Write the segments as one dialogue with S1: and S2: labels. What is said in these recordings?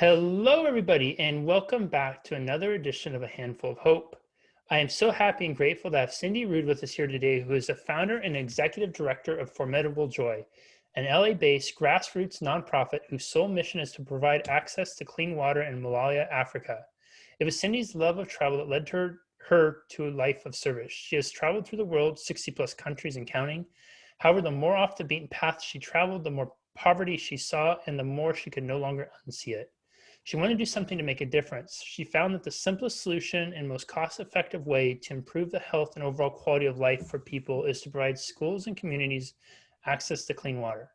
S1: Hello, everybody, and welcome back to another edition of A Handful of Hope. I am so happy and grateful to have Cindee Rood with us here today, who is the founder and executive director of Formidable Joy, an LA-based grassroots nonprofit whose sole mission is to provide access to clean water in Malawi, Africa. It was Cindee's love of travel that led her to a life of service. She has traveled through the world, 60 plus countries and counting. However, the more off the beaten path she traveled, the more poverty she saw, and the more she could no longer unsee it. She wanted to do something to make a difference. She found that the simplest solution and most cost-effective way to improve the health and overall quality of life for people is to provide schools and communities access to clean water.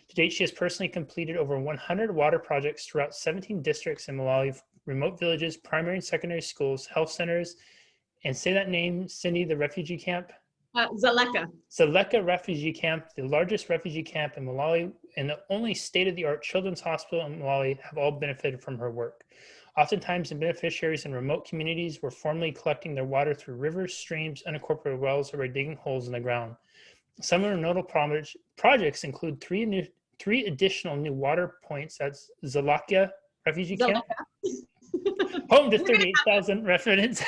S1: To date, she has personally completed over 100 water projects throughout 17 districts in Malawi, remote villages, primary and secondary schools, health centers, and say that name, Cindee, the refugee camp?
S2: Dzaleka.
S1: Dzaleka Refugee Camp, the largest refugee camp in Malawi, and the only state-of-the-art children's hospital in Malawi have all benefited from her work. Oftentimes, the beneficiaries in remote communities were formerly collecting their water through rivers, streams, unincorporated wells, or by digging holes in the ground. Some of her notable projects include three additional new water points at Dzaleka Refugee Camp, home to 38,000 residents.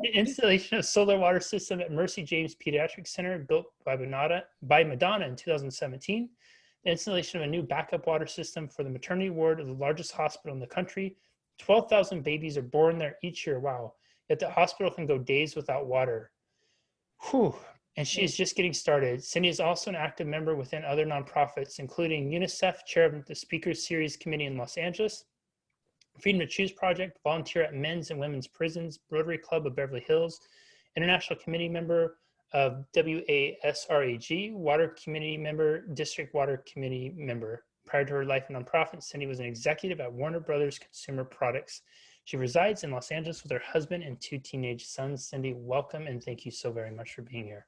S1: The installation of solar water system at Mercy James Pediatric Center, built by Madonna in 2017. The installation of a new backup water system for the maternity ward of the largest hospital in the country. 12,000 babies are born there each year. Wow. Yet the hospital can go days without water. Whew. And she is just getting started. Cindee is also an active member within other nonprofits, including UNICEF, chair of the Speakers Series Committee in Los Angeles, Freedom to Choose Project, volunteer at men's and women's prisons, Rotary Club of Beverly Hills, international committee member of WASRAG, water community member, district water committee member. Prior to her life in nonprofit, Cindee was an executive at Warner Brothers Consumer Products. She resides in Los Angeles with her husband and 2 teenage sons. Cindee, welcome, and thank you so very much for being here.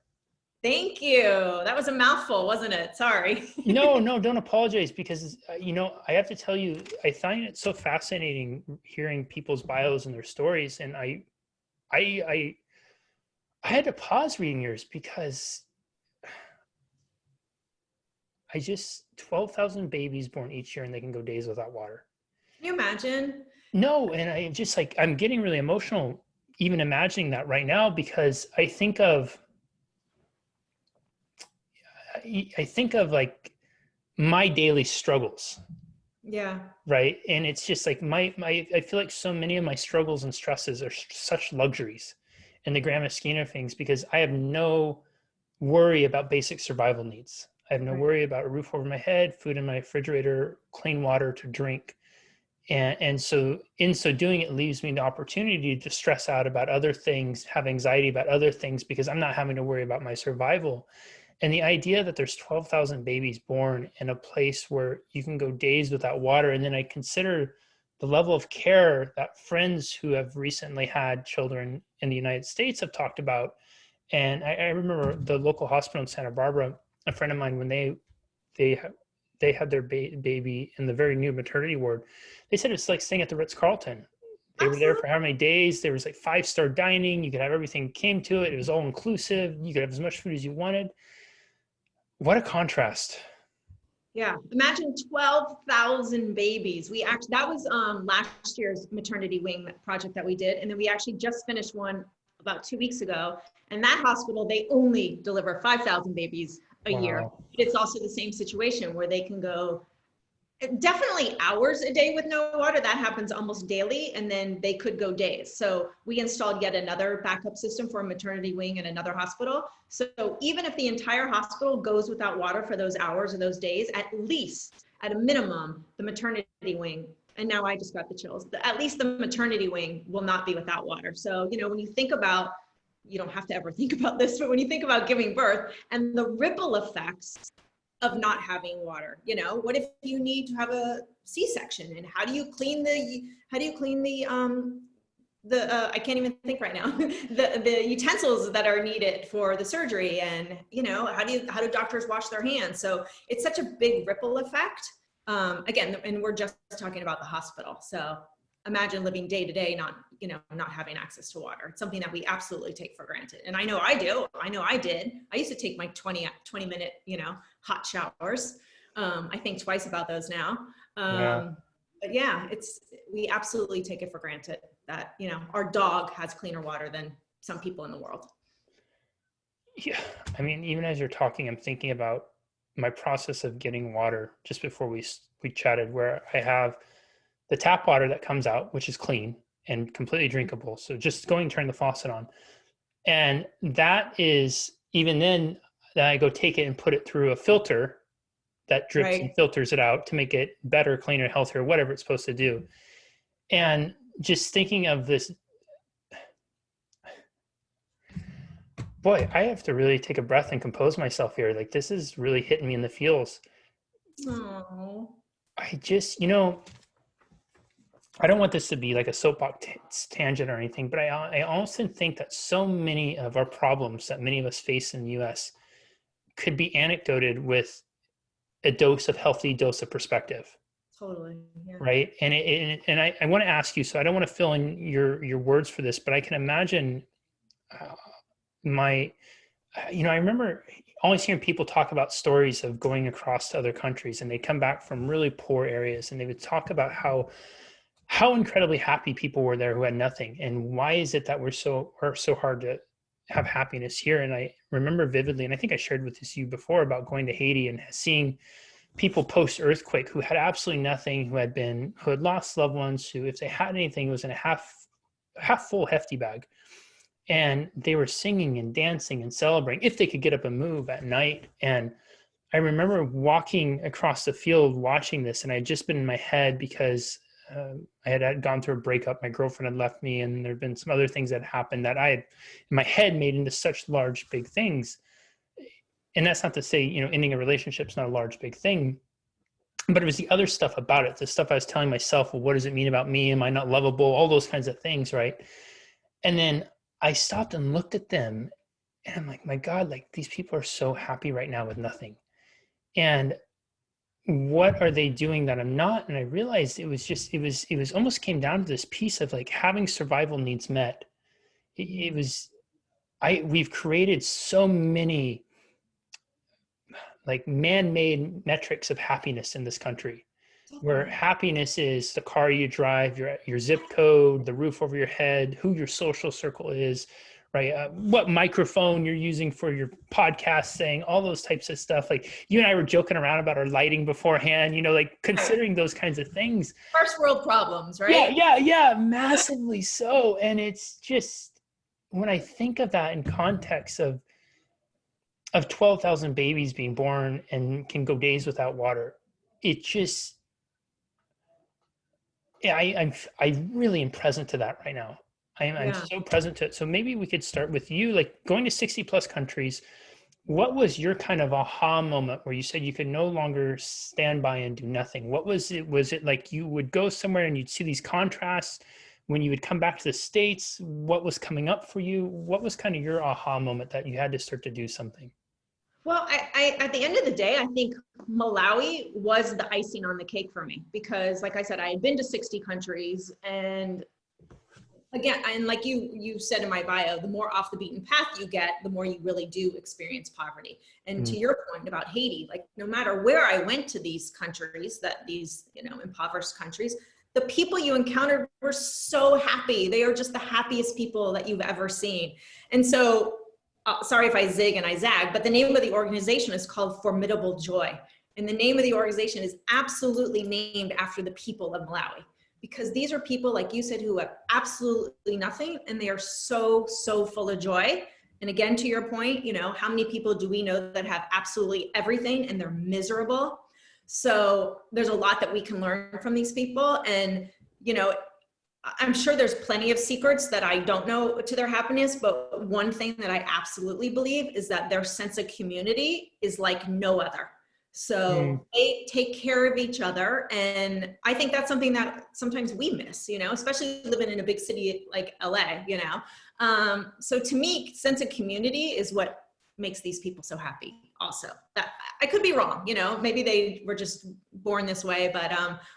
S2: Thank you. That was a mouthful, wasn't it? Sorry.
S1: No, don't apologize, because, I have to tell you, I find it so fascinating hearing people's bios and their stories. And I had to pause reading yours because 12,000 babies born each year and they can go days without water.
S2: Can you imagine?
S1: No. And I'm getting really emotional even imagining that right now, because I think of like my daily struggles.
S2: Yeah.
S1: Right. And it's just like I feel like so many of my struggles and stresses are such luxuries in the grand scheme of things, because I have no worry about basic survival needs. I have no worry about a roof over my head, food in my refrigerator, clean water to drink. And so in so doing, it leaves me the opportunity to stress out about other things, have anxiety about other things, because I'm not having to worry about my survival. And the idea that there's 12,000 babies born in a place where you can go days without water. And then I consider the level of care that friends who have recently had children in the United States have talked about. And I remember the local hospital in Santa Barbara, a friend of mine, when they had their baby in the very new maternity ward, they said it's like staying at the Ritz-Carlton. They were there for how many days? There was like 5-star dining. You could have everything came to it. It was all inclusive. You could have as much food as you wanted. What a contrast.
S2: Yeah. Imagine 12,000 babies. That was last year's maternity wing project that we did. And then we actually just finished one about 2 weeks ago. And that hospital, they only deliver 5,000 babies a year. It's also the same situation where they can go definitely hours a day with no water. That happens almost daily, and then they could go days. So we installed yet another backup system for a maternity wing in another hospital. So even if the entire hospital goes without water for those hours or those days, at least at a minimum, the maternity wing, and now I just got the chills, at least the maternity wing will not be without water. So, when you think about, you don't have to ever think about this, but when you think about giving birth and the ripple effects of not having water, what if you need to have a C-section, and how do you clean the I can't even think right now, the utensils that are needed for the surgery, and how do doctors wash their hands? So it's such a big ripple effect. Again, and we're just talking about the hospital. So imagine living day to day, not having access to water. It's something that we absolutely take for granted. And I know I do. I know I did. I used to take my 20-minute, hot showers. I think twice about those now. But yeah, we absolutely take it for granted that, you know, our dog has cleaner water than some people in the world.
S1: Yeah. I mean, even as you're talking, I'm thinking about my process of getting water just before we chatted, where I have the tap water that comes out, which is clean and completely drinkable. So just going to turn the faucet on. And that is, even then I go take it and put it through a filter that drips and
S2: Right.
S1: filters it out to make it better, cleaner, healthier, whatever it's supposed to do. And just thinking of this, boy, I have to really take a breath and compose myself here. Like, this is really hitting me in the feels.
S2: Oh.
S1: I just, I don't want this to be like a soapbox tangent or anything, but I often think that so many of our problems that many of us face in the US could be anecdoted with a healthy dose of perspective.
S2: Totally. Yeah.
S1: Right. And I want to ask you, so I don't want to fill in your words for this, but I can imagine I remember always hearing people talk about stories of going across to other countries, and they come back from really poor areas, and they would talk about how incredibly happy people were there who had nothing. And why is it that we're so hard to have happiness here? And I remember vividly, and I think I shared with you before, about going to Haiti and seeing people post-earthquake who had absolutely nothing, who had lost loved ones, who, if they had anything, it was in a half full hefty bag. And they were singing and dancing and celebrating if they could get up and move at night. And I remember walking across the field watching this, and I had just been in my head because I had gone through a breakup. My girlfriend had left me, and there had been some other things that happened that I had, in my head, made into such large, big things. And that's not to say, ending a relationship is not a large, big thing, but it was the other stuff about it. The stuff I was telling myself, well, what does it mean about me? Am I not lovable? All those kinds of things, right? And then I stopped and looked at them, and I'm like, my God, like, these people are so happy right now with nothing. And what are they doing that I'm not? And I realized it was almost came down to this piece of like having survival needs met. We've created so many like man-made metrics of happiness in this country, where happiness is the car you drive, your zip code, the roof over your head, who your social circle is, right? What microphone you're using for your podcast, saying all those types of stuff. Like, you and I were joking around about our lighting beforehand, like considering those kinds of things.
S2: First world problems, right?
S1: Yeah, massively so. And it's just, when I think of that in context of 12,000 babies being born and can go days without water, it just, yeah, I really am present to that right now. I'm so present to it. So maybe we could start with you, like going to 60 plus countries. What was your kind of aha moment where you said you could no longer stand by and do nothing? What was it? Was it like you would go somewhere and you'd see these contrasts when you would come back to the States? What was coming up for you? What was kind of your aha moment that you had to start to do something?
S2: Well, I at the end of the day, I think Malawi was the icing on the cake for me because, like I said, I had been to 60 countries, and again, and like you said in my bio, the more off the beaten path you get, the more you really do experience poverty. And to your point about Haiti, like no matter where I went to these countries, these impoverished countries, the people you encountered were so happy. They are just the happiest people that you've ever seen. And so, sorry if I zig and I zag, but the name of the organization is called Formidable Joy. And the name of the organization is absolutely named after the people of Malawi, because these are people, like you said, who have absolutely nothing, and they are so, so full of joy. And again, to your point, how many people do we know that have absolutely everything and they're miserable? So there's a lot that we can learn from these people. And, I'm sure there's plenty of secrets that I don't know to their happiness, but one thing that I absolutely believe is that their sense of community is like no other. So they take care of each other. And I think that's something that sometimes we miss, especially living in a big city like LA, So to me, sense of community is what makes these people so happy also. That I could be wrong, you know, maybe they were just born this way, but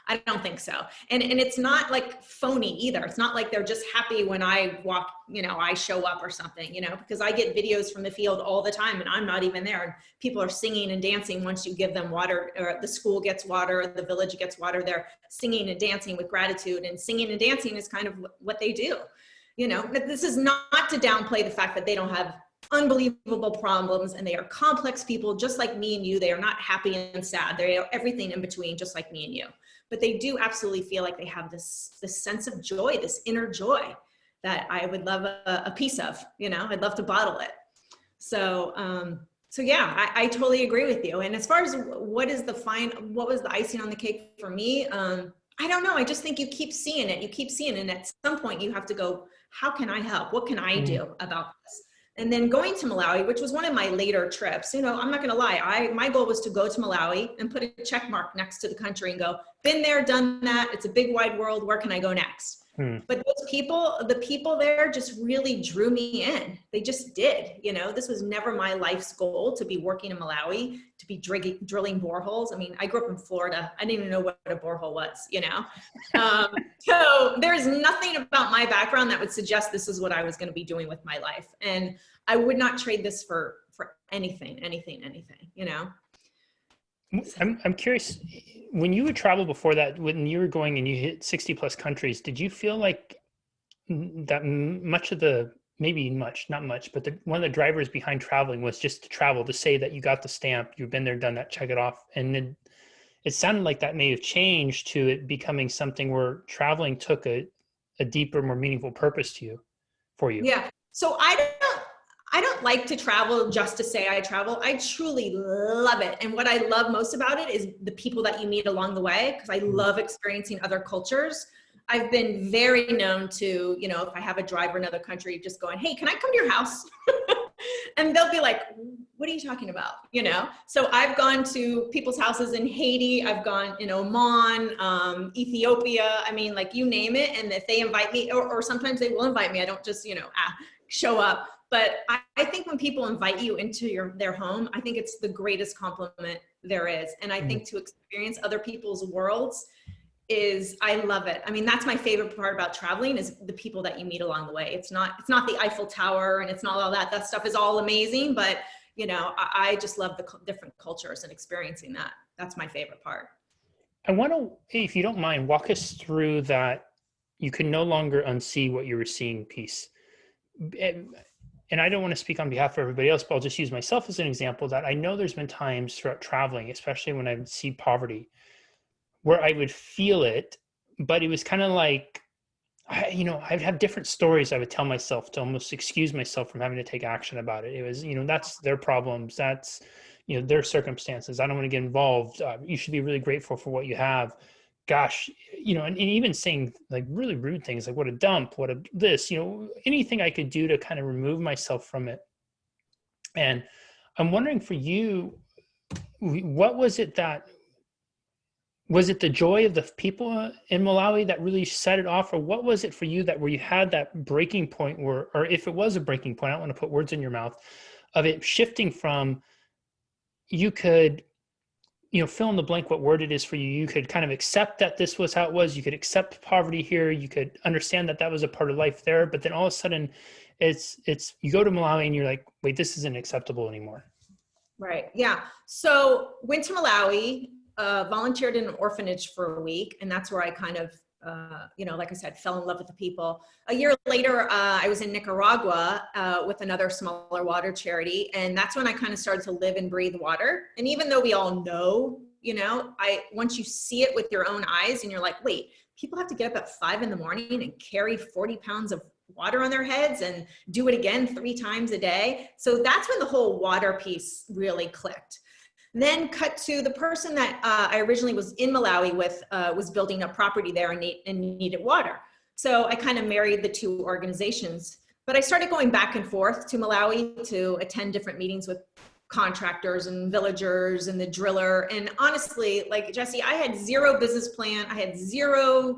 S2: I don't think so. And it's not like phony either. It's not like they're just happy when I walk, you know, I show up or something, you know, because I get videos from the field all the time and I'm not even there, and people are singing and dancing once you give them water, or the school gets water, or the village gets water. They're singing and dancing with gratitude, and singing and dancing is kind of what they do. You know, this is not to downplay the fact that they don't have unbelievable problems, and they are complex people just like me and you. They are not happy and sad. They are everything in between, just like me and you. But they do absolutely feel like they have this sense of joy, this inner joy that I would love a piece of, you know, I'd love to bottle it. So, so yeah, I totally agree with you. And as far as what was the icing on the cake for me? I don't know. I just think you keep seeing it. You keep seeing it. And at some point you have to go, how can I help? What can I do about this? And then going to Malawi, which was one of my later trips, you know, I'm not going to lie. My goal was to go to Malawi and put a check mark next to the country and go, been there, done that. It's a big wide world. Where can I go next? But the people there just really drew me in. They just did. You know, this was never my life's goal to be working in Malawi, to be drilling boreholes. I mean, I grew up in Florida. I didn't even know what a borehole was, you know? So there's nothing about my background that would suggest this is what I was going to be doing with my life. And I would not trade this for anything, you know?
S1: I'm curious, when you would travel before that, when you were going and you hit 60 plus countries, did you feel like that much of the, maybe much, not much, but one of the drivers behind traveling was just to travel, to say that you got the stamp, you've been there, done that, check it off. And then it sounded like that may have changed to it becoming something where traveling took a deeper, more meaningful purpose for you.
S2: Yeah. So I don't like to travel just to say I travel. I truly love it. And what I love most about it is the people that you meet along the way, because I love experiencing other cultures. I've been very known to, you know, if I have a driver in another country, just going, hey, can I come to your house? And they'll be like, what are you talking about? You know? So I've gone to people's houses in Haiti. I've gone in Oman, Ethiopia. I mean, like, you name it. And if they invite me, or sometimes they will invite me, I don't just, you know, show up. But I think when people invite you into their home, I think it's the greatest compliment there is. And I think to experience other people's worlds I love it. I mean, that's my favorite part about traveling, is the people that you meet along the way. It's not the Eiffel Tower, and it's not all that. That stuff is all amazing, but you know, I just love the different cultures and experiencing that. That's my favorite part.
S1: I want to, if you don't mind, walk us through that you can no longer unsee what you were seeing piece. And I don't want to speak on behalf of everybody else, but I'll just use myself as an example, that I know there's been times throughout traveling, especially when I would see poverty, where I would feel it, but it was kind of like, I'd have different stories I would tell myself to almost excuse myself from having to take action about it. It was, you know, that's their problems. That's, you know, their circumstances. I don't want to get involved. You should be really grateful for what you have. Gosh, you know, and even saying like really rude things, like what a dump, this, you know, anything I could do to kind of remove myself from it. And I'm wondering for you, what was it was it the joy of the people in Malawi that really set it off? Or what was it for you where you had that breaking point or if it was a breaking point, I don't want to put words in your mouth, of it shifting from, you could, you know, fill in the blank what word it is for you. You could kind of accept that this was how it was. You could accept poverty here. You could understand that was a part of life there. But then all of a sudden it's you go to Malawi and you're like, wait, this isn't acceptable anymore.
S2: Right. Yeah. So went to Malawi, volunteered in an orphanage for a week. And that's where I kind of, you know, like I said, fell in love with the people. A year later, I was in Nicaragua with another smaller water charity. And that's when I kind of started to live and breathe water. And even though we all know, you know, once you see it with your own eyes and you're like, wait, people have to get up at 5 a.m. and carry 40 pounds of water on their heads and do it again 3 times a day. So that's when the whole water piece really clicked. Then cut to the person that I originally was in Malawi with, was building a property there and needed water. So I kind of married the two organizations, but I started going back and forth to Malawi to attend different meetings with contractors and villagers and the driller. And honestly, like Jesse, I had zero business plan. I had zero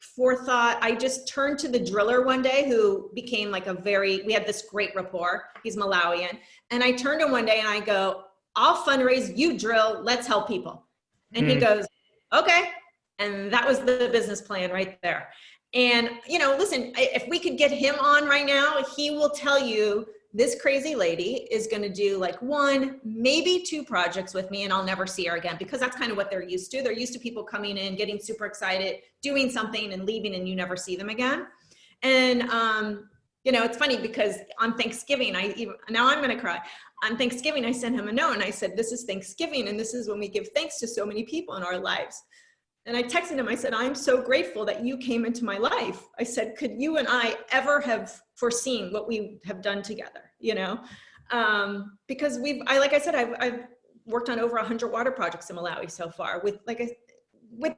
S2: forethought. I just turned to the driller one day, who became like we had this great rapport. He's Malawian. And I turned to him one day and I go, I'll fundraise, you drill, let's help people. And he goes, okay. And that was the business plan right there. And, listen, if we could get him on right now, he will tell you this crazy lady is going to do like 1, maybe 2 projects with me, and I'll never see her again, because that's kind of what they're used to. They're used to people coming in, getting super excited, doing something and leaving, and you never see them again. And, it's funny because on Thanksgiving, now I'm going to cry. On Thanksgiving, I sent him a note and I said, this is Thanksgiving, and this is when we give thanks to so many people in our lives. And I texted him, I said, I'm so grateful that you came into my life. I said, could you and I ever have foreseen what we have done together? Because like I said, I've worked on over 100 water projects in Malawi so far with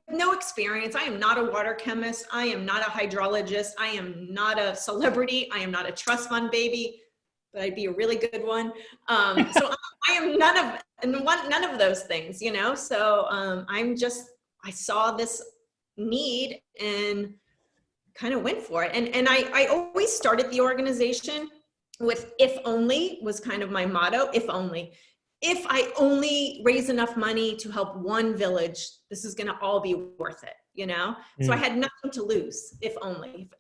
S2: no experience. I am not a water chemist. I am not a hydrologist. I am not a celebrity. I am not a trust fund baby, but I'd be a really good one. So I am none of those things, So I saw this need and kind of went for it. And I always started the organization with "if only" was kind of my motto. If only. If I only raise enough money to help one village, this is going to all be worth it, So I had nothing to lose. If only.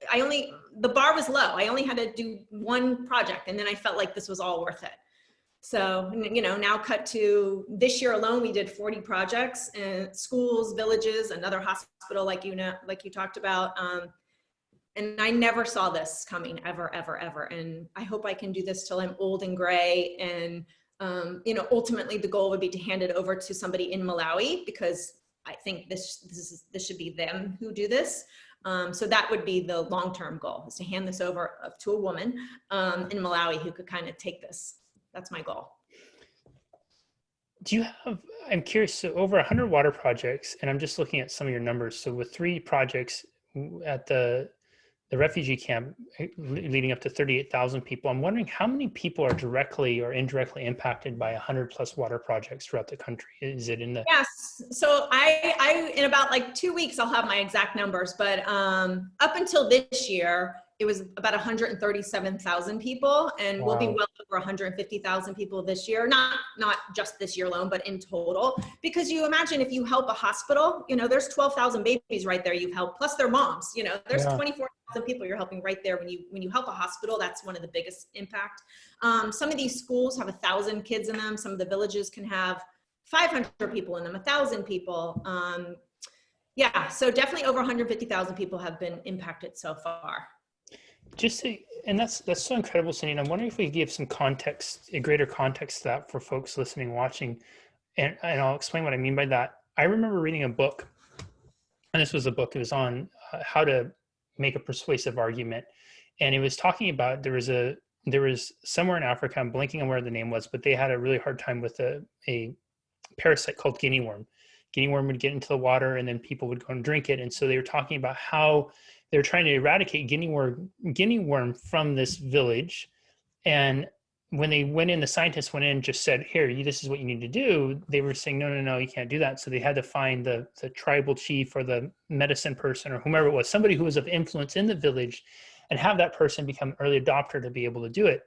S2: The bar was low. I only had to do one project, and then I felt like this was all worth it. So, now cut to this year alone, we did 40 projects in schools, villages, another hospital, like you talked about. And I never saw this coming ever, ever, ever. And I hope I can do this till I'm old and gray. And, ultimately the goal would be to hand it over to somebody in Malawi, because I think this should be them who do this. So that would be the long-term goal, is to hand this over to a woman in Malawi who could kind of take this. That's my goal.
S1: I'm curious, so over 100 water projects, and I'm just looking at some of your numbers. So with 3 projects at the refugee camp leading up to 38,000 people, I'm wondering how many people are directly or indirectly impacted by 100 plus water projects throughout the country? Is it in the...
S2: Yes. So I in about like 2 weeks, I'll have my exact numbers, but up until this year, it was about 137,000 people, and
S1: Wow.
S2: We'll be well over 150,000 people this year. Not just this year alone, but in total. Because you imagine if you help a hospital, there's 12,000 babies right there you've helped, plus their moms. There's 24,000 people you're helping right there when you help a hospital. That's one of the biggest impact. Some of these schools have 1,000 kids in them. Some of the villages can have 500 people in them, 1,000 people. So definitely over 150,000 people have been impacted so far.
S1: And that's so incredible, Cindee. And I'm wondering if we could give some context, a greater context to that for folks listening, watching, and I'll explain what I mean by that. I remember reading a book, and this was a book. It was on how to make a persuasive argument, and it was talking about there was somewhere in Africa, I'm blanking on where the name was, but they had a really hard time with a parasite called guinea worm. Guinea worm would get into the water, and then people would go and drink it. And so they were talking about how they were trying to eradicate guinea worm from this village. And when they went in, the scientists went in and just said, here, this is what you need to do. They were saying, no, you can't do that. So they had to find the tribal chief or the medicine person or whomever it was, somebody who was of influence in the village, and have that person become an early adopter to be able to do it.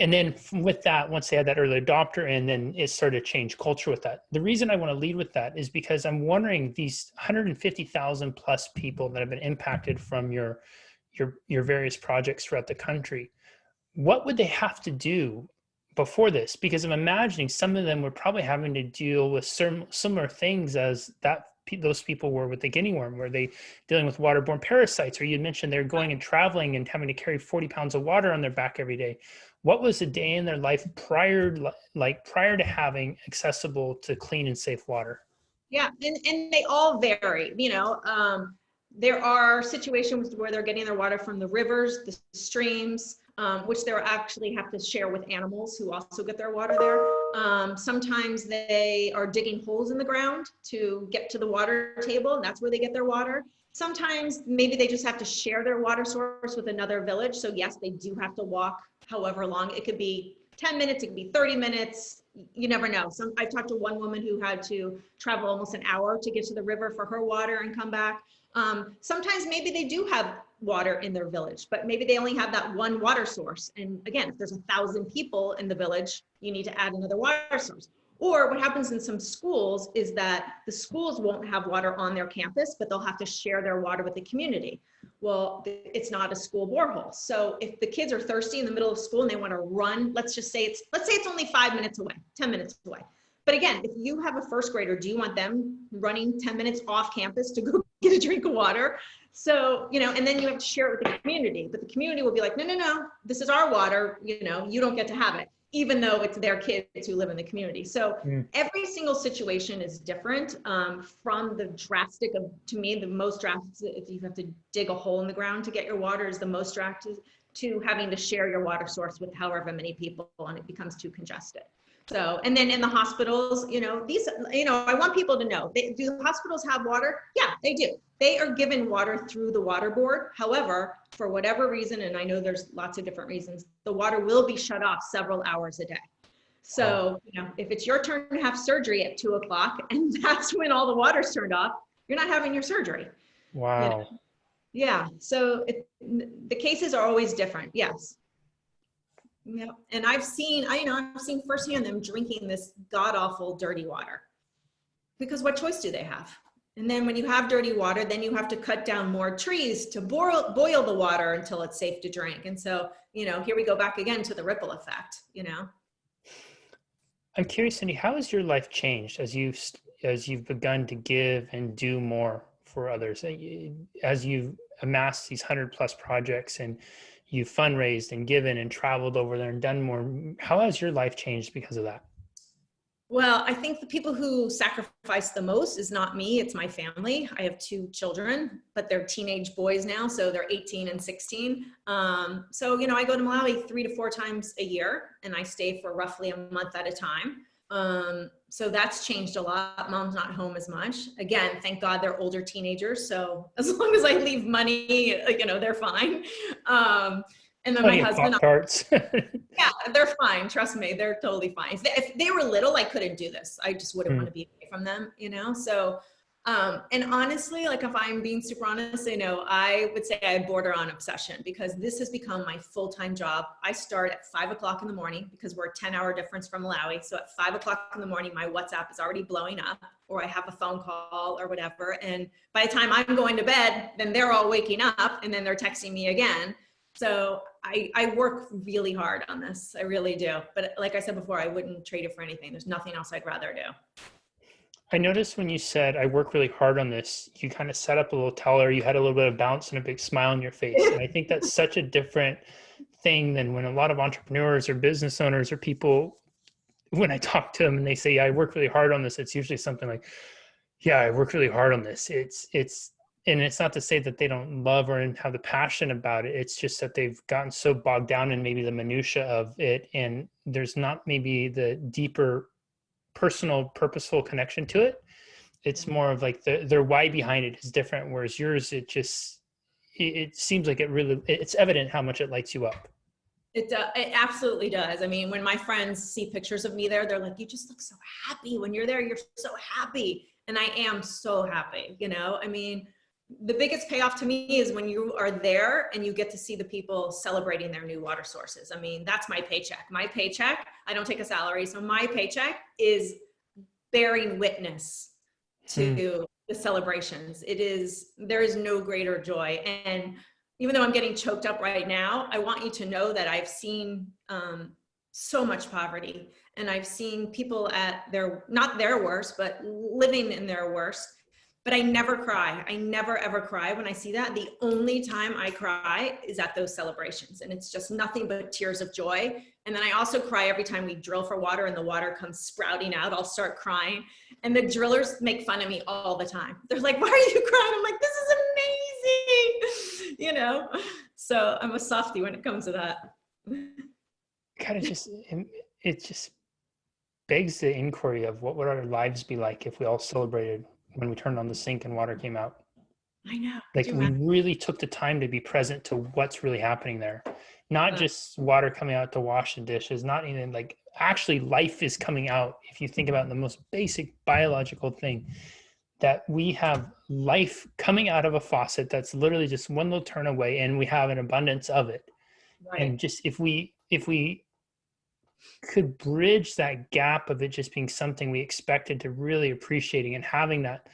S1: And then with that, once they had that early adopter, and then it started to change culture with that. The reason I want to lead with that is because I'm wondering, these 150,000 plus people that have been impacted from your various projects throughout the country, what would they have to do before this? Because I'm imagining some of them were probably having to deal with similar things as those people were with the guinea worm. Were they dealing with waterborne parasites? Or you mentioned they're going and traveling and having to carry 40 pounds of water on their back every day. What was a day in their life prior to having accessible to clean and safe water?
S2: Yeah, and they all vary. There are situations where they're getting their water from the rivers, the streams, which they actually have to share with animals who also get their water there. Sometimes they are digging holes in the ground to get to the water table, and that's where they get their water. Sometimes maybe they just have to share their water source with another village. So yes, they do have to walk however long. It could be 10 minutes, it could be 30 minutes, you never know. I've talked to one woman who had to travel almost an hour to get to the river for her water and come back. Sometimes maybe they do have water in their village, but maybe they only have that one water source. And again, if there's 1,000 people in the village, you need to add another water source. Or what happens in some schools is that the schools won't have water on their campus, but they'll have to share their water with the community. Well, it's not a school borehole. So if the kids are thirsty in the middle of school and they want to run, let's say it's only 5 minutes away, 10 minutes away. But again, if you have a first grader, do you want them running 10 minutes off campus to go get a drink of water? So, and then you have to share it with the community, but the community will be like, no, this is our water, you don't get to have it, even though it's their kids who live in the community. So every single situation is different, from the drastic to me, the most drastic, if you have to dig a hole in the ground to get your water, is the most drastic, to having to share your water source with however many people and it becomes too congested. So, and then in the hospitals, I want people to know, do hospitals have water? Yeah, they do. They are given water through the water board. However, for whatever reason, and I know there's lots of different reasons, the water will be shut off several hours a day. So, if it's your turn to have surgery at 2 o'clock and that's when all the water's turned off, you're not having your surgery.
S1: Wow.
S2: Yeah. So the cases are always different. Yes. Yeah, and I've seen firsthand them drinking this god awful dirty water, because what choice do they have? And then when you have dirty water, then you have to cut down more trees to boil the water until it's safe to drink. And so, here we go back again to the ripple effect,
S1: I'm curious, Cindee, how has your life changed as you've begun to give and do more for others, as you've amassed these 100+ projects and you've fundraised and given and traveled over there and done more? How has your life changed because of that?
S2: Well, I think the people who sacrifice the most is not me, it's my family. I have 2 children, but they're teenage boys now, so they're 18 and 16. So, I go to Malawi 3 to 4 times a year, and I stay for roughly a month at a time. So that's changed a lot. Mom's not home as much. Again, thank God they're older teenagers. So as long as I leave money, they're fine. And then my husband, yeah, they're fine. Trust me, they're totally fine. If they were little, I couldn't do this. I just wouldn't want to be away from them, So, and honestly, like if I'm being super honest, I would say I border on obsession, because this has become my full-time job. I start at 5 o'clock in the morning because we're a 10-hour difference from Malawi. So at 5 o'clock in the morning, my WhatsApp is already blowing up, or I have a phone call or whatever. And by the time I'm going to bed, then they're all waking up and then they're texting me again. So I work really hard on this. I really do. But like I said before, I wouldn't trade it for anything. There's nothing else I'd rather do.
S1: I noticed when you said, I work really hard on this, you kind of set up a little taller, you had a little bit of bounce and a big smile on your face. And I think that's such a different thing than when a lot of entrepreneurs or business owners or people, when I talk to them and they say, yeah, I work really hard on this, it's usually something like, yeah, I work really hard on this. And it's not to say that they don't love or have the passion about it. It's just that they've gotten so bogged down in maybe the minutia of it. And there's not maybe the deeper personal, purposeful connection to it. It's more of like their why behind it is different. Whereas yours, it seems like it's evident how much it lights you up.
S2: It absolutely does. I mean, when my friends see pictures of me there, they're like, you just look so happy when you're there. You're so happy. And I am so happy, I mean, the biggest payoff to me is when you are there and you get to see the people celebrating their new water sources. I mean, that's my paycheck. My paycheck, I don't take a salary. So my paycheck is bearing witness to the celebrations. There is no greater joy. And even though I'm getting choked up right now, I want you to know that I've seen so much poverty, and I've seen people at not their worst, but living in their worst. But I never cry. I never, ever cry when I see that. The only time I cry is at those celebrations. And it's just nothing but tears of joy. And then I also cry every time we drill for water and the water comes sprouting out. I'll start crying. And the drillers make fun of me all the time. They're like, why are you crying? I'm like, this is amazing. So I'm a softie when it comes to that.
S1: It just begs the inquiry of what would our lives be like if we all celebrated when we turned on the sink and water came out.
S2: I know.
S1: Like we really took the time to be present to what's really happening there. Not just water coming out to wash the dishes, not even like actually life is coming out. If you think about the most basic biological thing, that we have life coming out of a faucet that's literally just one little turn away, and we have an abundance of it.
S2: Right.
S1: And just if we could bridge that gap of it just being something we expected to really appreciating and having that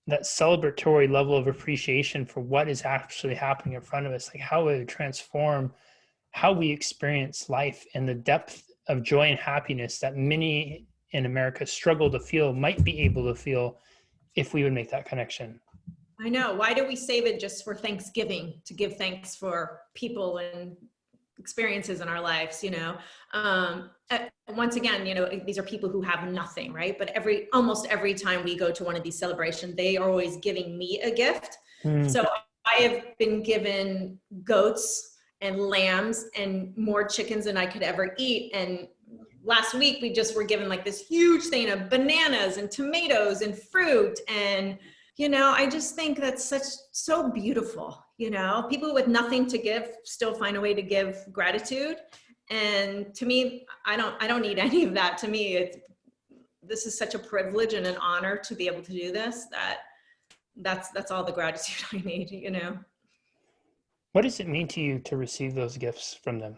S1: celebratory level of appreciation for what is actually happening in front of us, like how it would transform how we experience life, and the depth of joy and happiness that many in America struggle to feel might be able to feel if we would make that connection.
S2: I know. Why do we save it just for Thanksgiving, to give thanks for people and experiences in our lives, you know? Once again, you know, these are people who have nothing, right? But almost every time we go to one of these celebrations, they are always giving me a gift. So I have been given goats and lambs and more chickens than I could ever eat. And last week we just were given like this huge thing of bananas and tomatoes and fruit. And, you know, I just think that's so beautiful. You know, people with nothing to give still find a way to give gratitude. And to me, I don't need any of that. To me, this is such a privilege and an honor to be able to do this, that's all the gratitude I need, you know.
S1: What does it mean to you to receive those gifts from them?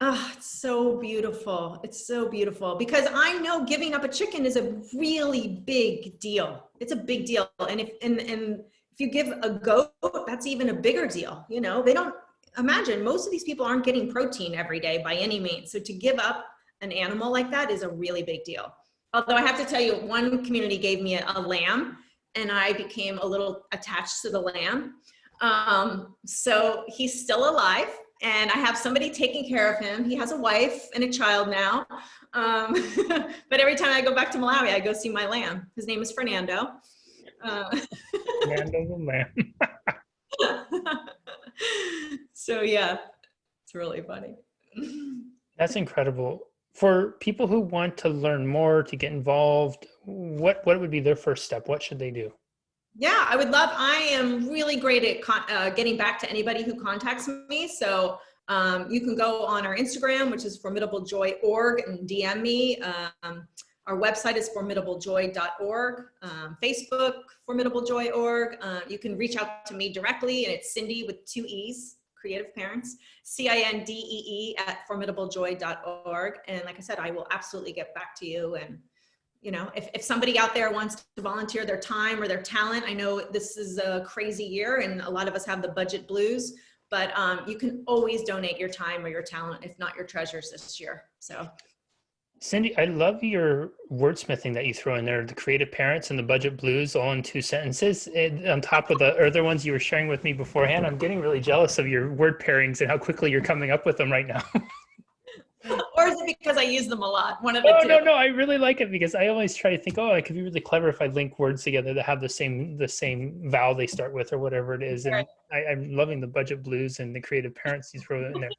S2: Oh, it's so beautiful. It's so beautiful because I know giving up a chicken is a really big deal. It's a big deal. And if you give a goat, that's even a bigger deal. You know, imagine most of these people aren't getting protein every day by any means. So to give up an animal like that is a really big deal. Although I have to tell you, one community gave me a lamb and I became a little attached to the lamb. So he's still alive and I have somebody taking care of him. He has a wife and a child now. But every time I go back to Malawi, I go see my lamb. His name is Fernando.
S1: Fernando the lamb.
S2: So yeah, it's really funny.
S1: That's incredible. For people who want to learn more, to get involved, what would be their first step? What should they do?
S2: Yeah, I am really great at getting back to anybody who contacts me. So you can go on our Instagram, which is formidablejoy.org, and DM me. Our website is formidablejoy.org. Facebook, formidablejoy.org. You can reach out to me directly, and it's Cindee with 2 E's, Creative Parents, Cindee @formidablejoy.org. And like I said, I will absolutely get back to you. And you know, if somebody out there wants to volunteer their time or their talent, I know this is a crazy year and a lot of us have the budget blues, but you can always donate your time or your talent, if not your treasures this year. So.
S1: Cindee, I love your wordsmithing that you throw in there, the creative parents and the budget blues all in 2 sentences. And on top of the other ones you were sharing with me beforehand, I'm getting really jealous of your word pairings and how quickly you're coming up with them right now.
S2: Or is it because I use them a lot? One of the two.
S1: No, I really like it because I always try to think, it could be really clever if I link words together that have the same vowel they start with or whatever it is. And I'm loving the budget blues and the creative parents you throw in there.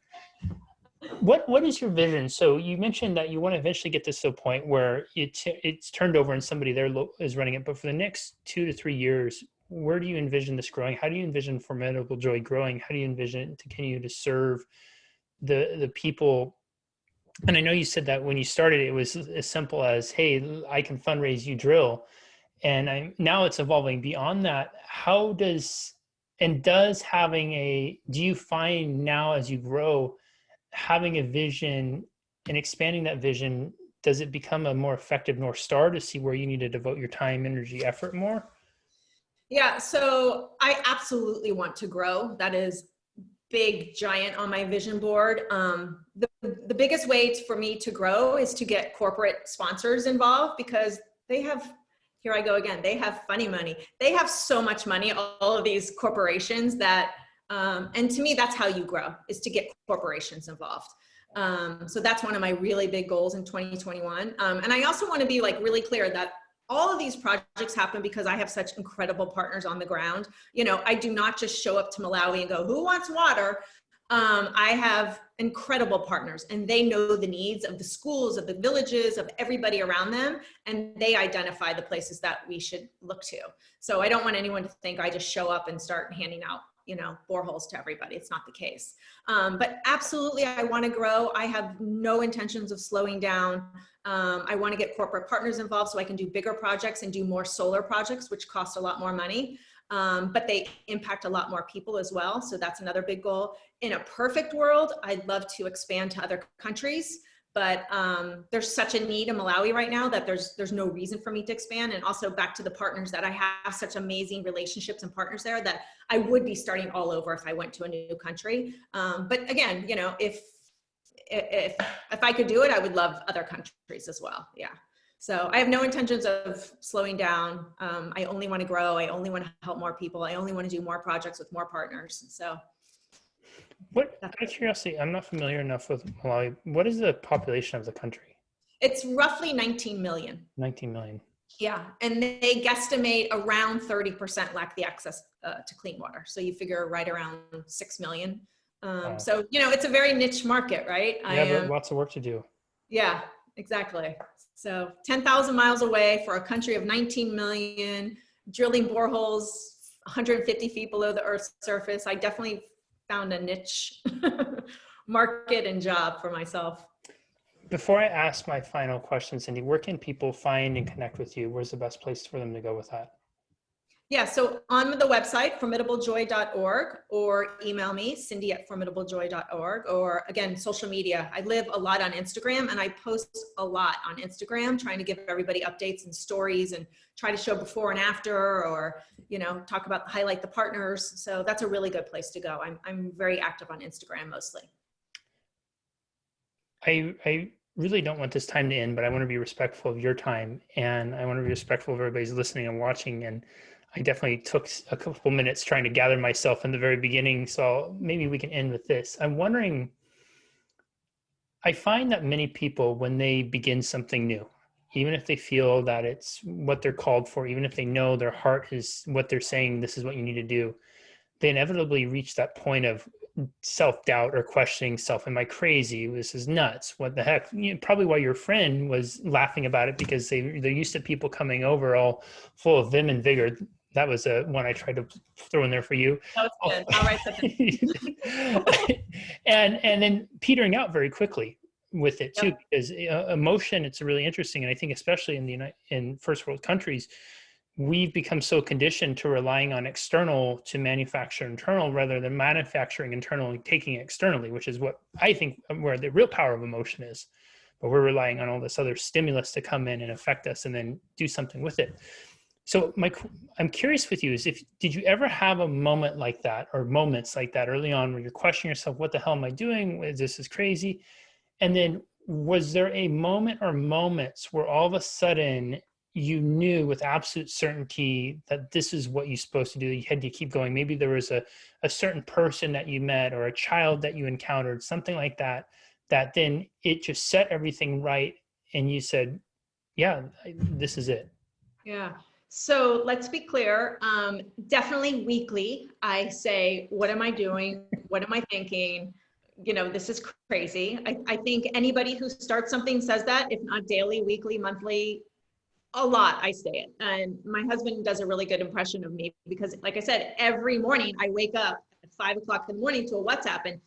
S1: What is your vision? So you mentioned that you want to eventually get this to a point where it's turned over and somebody there is running it. But for the next 2 to 3 years, where do you envision this growing? How do you envision Formidable Joy growing? How do you envision it to continue to serve the people? And I know you said that when you started, it was as simple as, hey, I can fundraise, you drill. And now it's evolving beyond that. Do you find now as you grow, having a vision and expanding that vision, does it become a more effective North Star to see where you need to devote your time, energy, effort more? Yeah, so I absolutely want to grow. That is big, giant on my vision board. The biggest way for me to grow is to get corporate sponsors involved because they have, here I go again, they have funny money. They have so much money, all of these corporations that, and to me, that's how you grow, is to get corporations involved. So that's one of my really big goals in 2021. And I also want to be like really clear that all of these projects happen because I have such incredible partners on the ground. You know, I do not just show up to Malawi and go, who wants water? I have incredible partners and they know the needs of the schools, of the villages, of everybody around them. And they identify the places that we should look to. So I don't want anyone to think I just show up and start handing out
S2: boreholes to everybody. It's not the case. But absolutely, I want to grow. I have no intentions of slowing down. I want to get corporate partners involved so I can do bigger projects and do more solar projects, which cost a lot more money. But they impact a lot more people as well. So that's another big goal. In a perfect world, I'd love to expand to other countries. But there's such a need in Malawi right now that there's no reason for me to expand. And also back to the partners that I have such amazing relationships and partners there that I would be starting all over if I went to a new country. But again, if I could do it, I would love other countries as well. Yeah. So I have no intentions of slowing down. I only want to grow. I only want to help more people. I only want to do more projects with more partners. So.
S1: What, out of curiosity, I'm not familiar enough with Malawi. What is the population of the country?
S2: It's roughly 19 million.
S1: 19 million.
S2: Yeah. And they guesstimate around 30% lack the access to clean water. So you figure right around 6 million.
S1: Wow.
S2: So, it's a very niche market, right?
S1: Yeah, but lots of work to do.
S2: Yeah, exactly. So 10,000 miles away for a country of 19 million, drilling boreholes 150 feet below the Earth's surface. I definitely found a niche market and job for myself.
S1: Before I ask my final question, Cindee, where can people find and connect with you? Where's the best place for them to go with that?
S2: Yeah, so on the website, formidablejoy.org, or email me, Cindee@formidablejoy.org, or again, social media. I live a lot on Instagram, and I post a lot on Instagram, trying to give everybody updates and stories and try to show before and after, or, highlight the partners. So that's a really good place to go. I'm very active on Instagram mostly.
S1: I really don't want this time to end, but I want to be respectful of your time, and I want to be respectful of everybody's listening and watching. And I definitely took a couple minutes trying to gather myself in the very beginning. So maybe we can end with this. I'm wondering, I find that many people, when they begin something new, even if they feel that it's what they're called for, even if they know their heart is what they're saying, this is what you need to do, they inevitably reach that point of self-doubt or questioning self. Am I crazy? This is nuts. What the heck? Probably why your friend was laughing about it, because they're used to people coming over all full of vim and vigor. That was one I tried to throw in there for you.
S2: That was good. I'll write that
S1: down. and then petering out very quickly with it too, because emotion, it's really interesting. And I think especially in first world countries, we've become so conditioned to relying on external to manufacture internal, rather than manufacturing internal and taking externally, which is what I think where the real power of emotion is. But we're relying on all this other stimulus to come in and affect us and then do something with it. So I'm curious with you did you ever have a moment like that, or moments like that early on, where you're questioning yourself, what the hell am I doing? This is crazy. And then was there a moment or moments where all of a sudden you knew with absolute certainty that this is what you're supposed to do? You had to keep going. Maybe there was a certain person that you met, or a child that you encountered, something like that, that then it just set everything right. And you said, yeah, this is it.
S2: Yeah. So let's be clear. Definitely weekly, I say, what am I doing? What am I thinking? This is crazy. I think anybody who starts something says that, if not daily, weekly, monthly, a lot, I say it. And my husband does a really good impression of me, because like I said, every morning I wake up at 5 o'clock in the morning to a WhatsApp, and,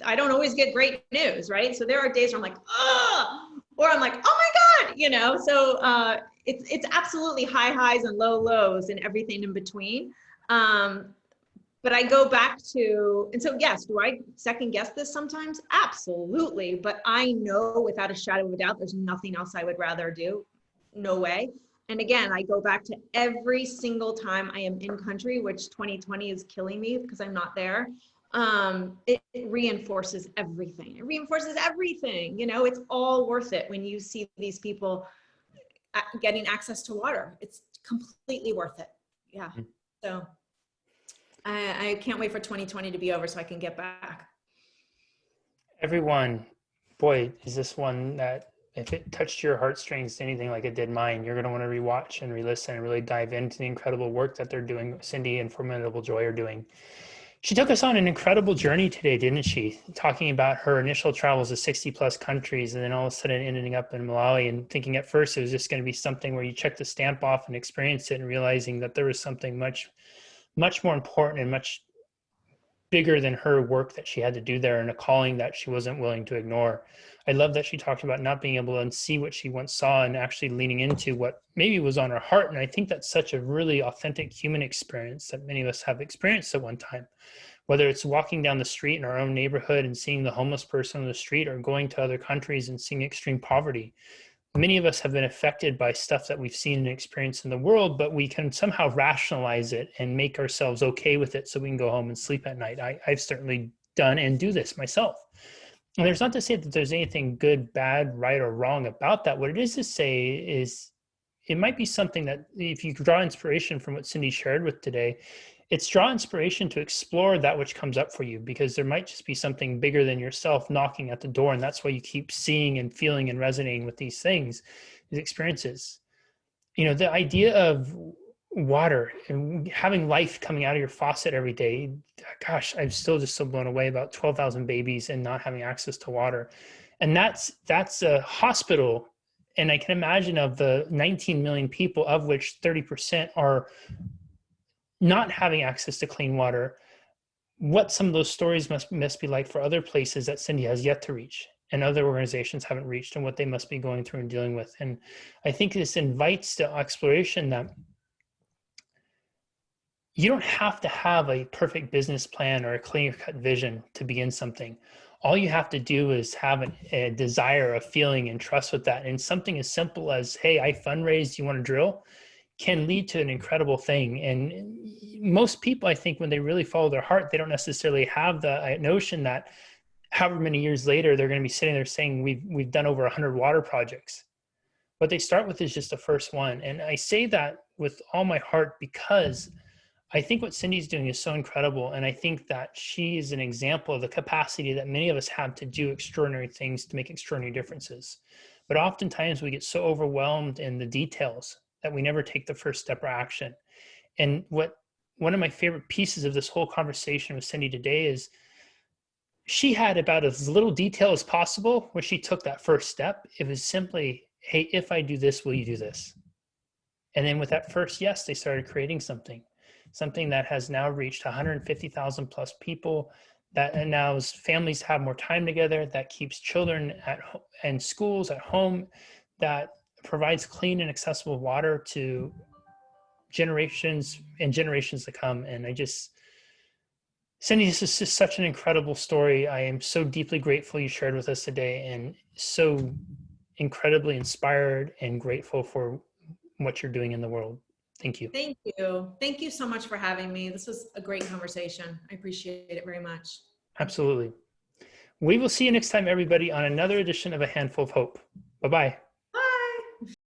S2: I don't always get great news, right? So there are days where I'm like, oh, or I'm like, oh my God, so it's absolutely high highs and low lows and everything in between. But I go back to, and so yes, do I second guess this sometimes? Absolutely. But I know without a shadow of a doubt, there's nothing else I would rather do. No way. And again, I go back to every single time I am in country, which 2020 is killing me because I'm not there. It reinforces everything. It reinforces everything. It's all worth it when you see these people getting access to water. It's completely worth it. Yeah. So I can't wait for 2020 to be over so I can get back.
S1: Everyone, boy, is this one that if it touched your heartstrings to anything like it did mine, you're going to want to rewatch and re-listen and really dive into the incredible work that they're doing. Cindee and Formidable Joy are doing. She took us on an incredible journey today, didn't she? Talking about her initial travels to 60 plus countries, and then all of a sudden ending up in Malawi, and thinking at first it was just going to be something where you check the stamp off and experience it, and realizing that there was something much, much more important and much bigger than her work that she had to do there and a calling that she wasn't willing to ignore. I love that she talked about not being able to unsee what she once saw and actually leaning into what maybe was on her heart. And I think that's such a really authentic human experience that many of us have experienced at one time, whether it's walking down the street in our own neighborhood and seeing the homeless person on the street, or going to other countries and seeing extreme poverty. Many of us have been affected by stuff that we've seen and experienced in the world, but we can somehow rationalize it and make ourselves okay with it so we can go home and sleep at night. I've certainly done and do this myself. And there's not to say that there's anything good, bad, right, or wrong about that. What it is to say is it might be something that if you draw inspiration from what Cindee shared with today, it's draw inspiration to explore that which comes up for you, because there might just be something bigger than yourself knocking at the door. And that's why you keep seeing and feeling and resonating with these things, these experiences. You know, the idea of water and having life coming out of your faucet every day. Gosh, I'm still just so blown away about 12,000 babies and not having access to water. And that's a hospital. And I can imagine of the 19 million people, of which 30% are not having access to clean water, what some of those stories must be like for other places that Cindee has yet to reach and other organizations haven't reached, and what they must be going through and dealing with. And I think this invites the exploration that you don't have to have a perfect business plan or a clear-cut vision to begin something. All you have to do is have a desire, a feeling, and trust with that. And something as simple as, hey, I fundraised, you want to drill, can lead to an incredible thing. And most people, I think, when they really follow their heart, they don't necessarily have the notion that however many years later, they're going to be sitting there saying, we've done over 100 water projects. What they start with is just the first one. And I say that with all my heart because I think what Cindee's doing is so incredible. And I think that she is an example of the capacity that many of us have to do extraordinary things, to make extraordinary differences. But oftentimes we get so overwhelmed in the details that we never take the first step or action. And one of my favorite pieces of this whole conversation with Cindee today is she had about as little detail as possible when she took that first step. It was simply, hey, if I do this, will you do this? And then with that first yes, they started creating something that has now reached 150,000 plus people, that allows families to have more time together, that keeps children and schools at home, that provides clean and accessible water to generations and generations to come. And Cindee, this is just such an incredible story. I am so deeply grateful you shared with us today, and so incredibly inspired and grateful for what you're doing in the world. Thank you.
S2: Thank you. Thank you so much for having me. This was a great conversation. I appreciate it very much.
S1: Absolutely. We will see you next time, everybody, on another edition of A Handful of Hope. Bye-bye.